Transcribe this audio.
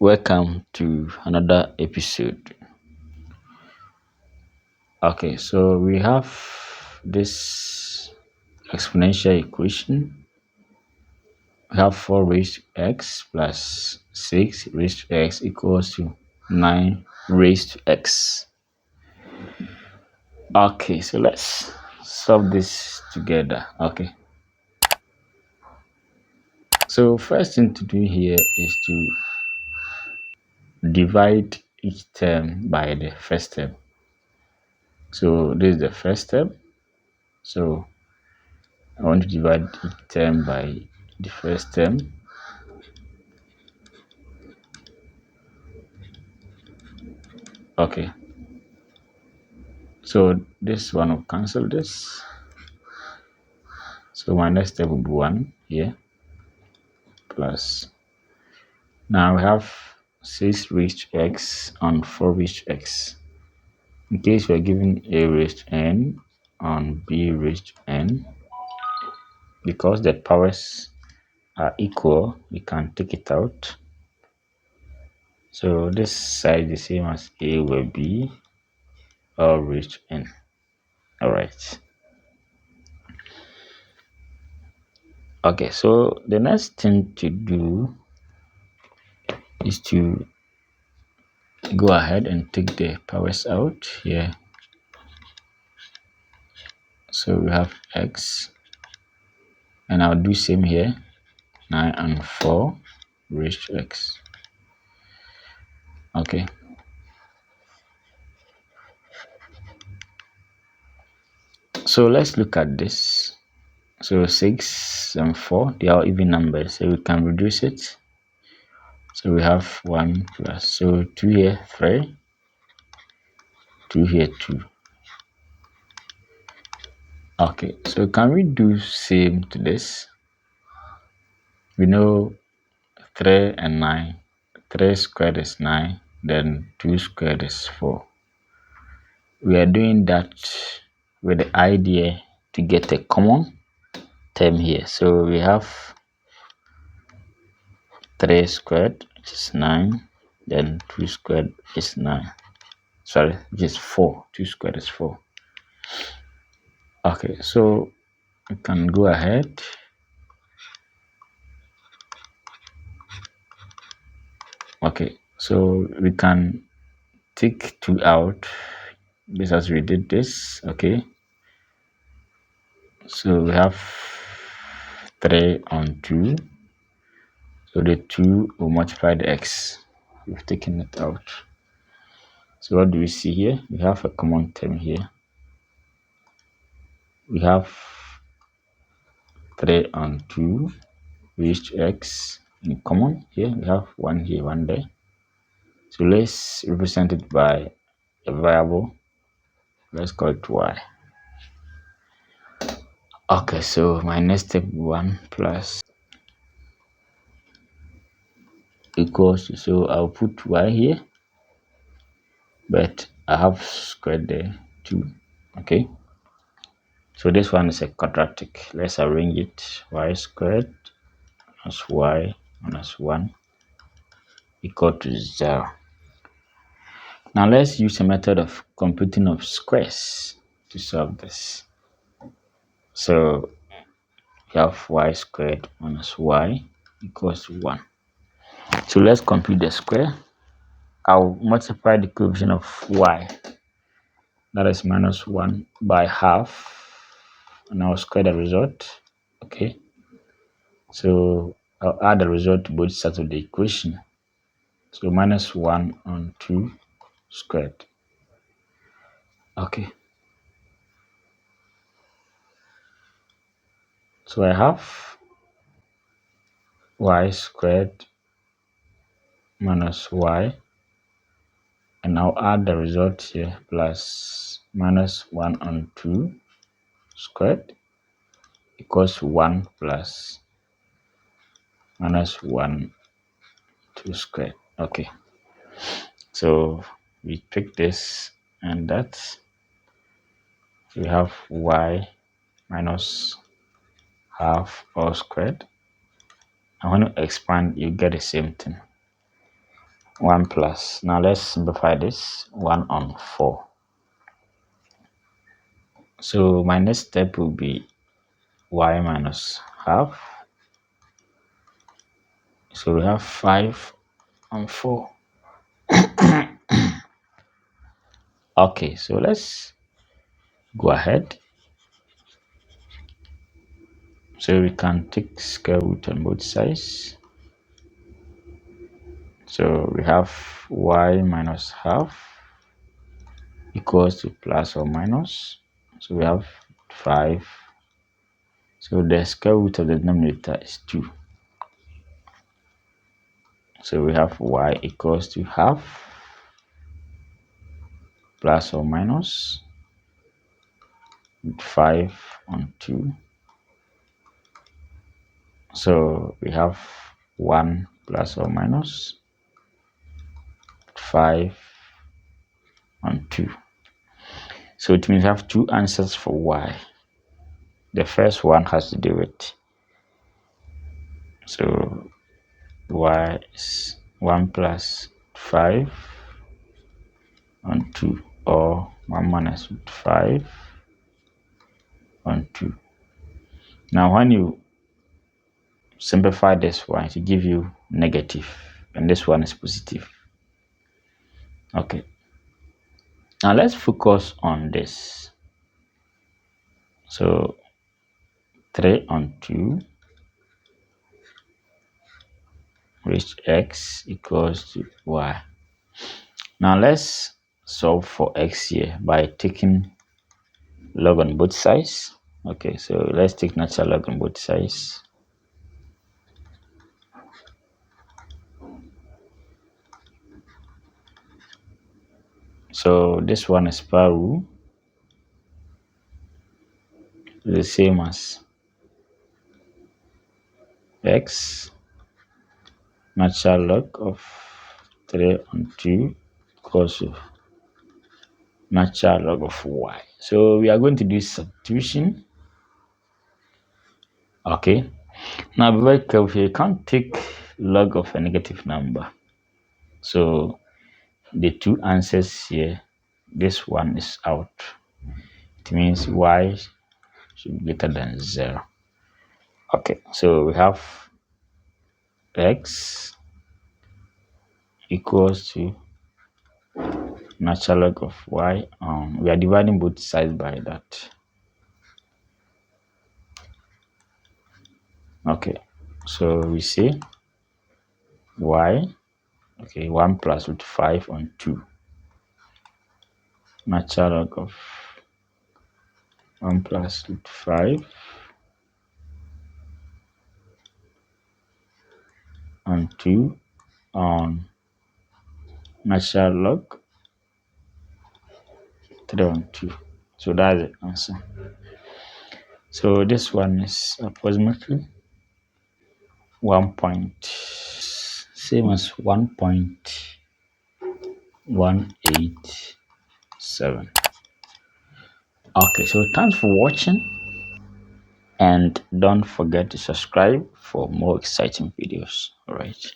Welcome to another episode. Okay, so we have this exponential equation. We have 4 raised to x plus 6 raised to x equals to 9 raised to x. Okay, so let's solve this together. Okay, so first thing to do here is to divide each term by the first term. So this is the first term. So I want to divide each term by the first term. Okay, so this one will cancel this. So my next step will be 1 here plus. Now we have 6 raised to x on 4 raised to x. In case we are given a raised to n on b raised to n, because the powers are equal, we can take it out. So this side is the same as a over b all raised to n. All right. Okay, so the next thing to do is to go ahead and take the powers out here. So we have x, and I'll do same here, 9 and 4 raised to x. Okay, so let's look at this. So 6 and 4, they are even numbers, so we can reduce it. So we have 1 plus, so 2 here, 3, 2 here, 2. Okay, so can we do same to this? We know 3 and 9. 3 squared is 9, then 2 squared is 4. We are doing that with the idea to get a common term here. So we have 3 squared, which is 9, then 2 squared is 9. Sorry, which is 4. 2 squared is 4. Okay, so we can go ahead. Okay, so we can take 2 out just as we did this. Okay, so we have 3 on 2, so the 2 will multiply the x. We've taken it out. So what do we see here? We have a common term here. We have 3 on 2 raised to x in common. Here we have 1 here, 1 there. So let's represent it by a variable. Let's call it y. Okay, so my next step 1 plus equals to, so I'll put y here, but I have squared there 2. Okay, so this one is a quadratic. Let's arrange it. Y squared minus y minus 1 equal to 0. Now let's use a method of computing of squares to solve this. So we have y squared minus y equals to 1. So let's compute the square. I'll multiply the coefficient of y, that is minus 1, by half, and I'll square the result. Okay, so I'll add the result to both sides of the equation. So minus 1 on 2 squared. Okay, so I have y squared minus y, and I'll add the result here, plus minus 1 on 2 squared equals to 1 plus minus 1 2 squared. Okay, so we pick this and that. We have y minus half all squared, and when you expand you get the same thing. 1 plus. Now let's simplify this. 1 on 4. So my next step will be y minus half. So we have 5 on 4. Okay, so let's go ahead. So we can take square root on both sides. So we have y minus half equals to plus or minus. So we have 5. So the square root of the denominator is 2. So we have y equals to half plus or minus 5 on 2. So we have 1 plus or minus 5 on 2. So it means we have two answers for y. The first one has to do with, so y is 1 plus 5 on 2, or 1 minus 5 on 2. Now when you simplify this one, to give you negative, and this one is positive. Okay, now let's focus on this. So 3 on 2 which x equals to y. Now let's solve for x here by taking log on both sides. Okay, so let's take natural log on both sides. So this one is power rule, the same as x natural log of 3 on 2 equals to natural log of y. So we are going to do substitution. Okay, now be very careful. You can't take log of a negative number. So the two answers here, this one is out. It means y should be greater than 0. Okay, so we have x equals to natural log of y. We are dividing both sides by that. Okay, so we say y, okay, 1 plus root 5 on 2. Natural log of 1 plus root 5 on 2 on natural log 3 on 2. So that's the answer. So this one is approximately 1 point, same as 1.187. Okay, so thanks for watching, and don't forget to subscribe for more exciting videos. All right.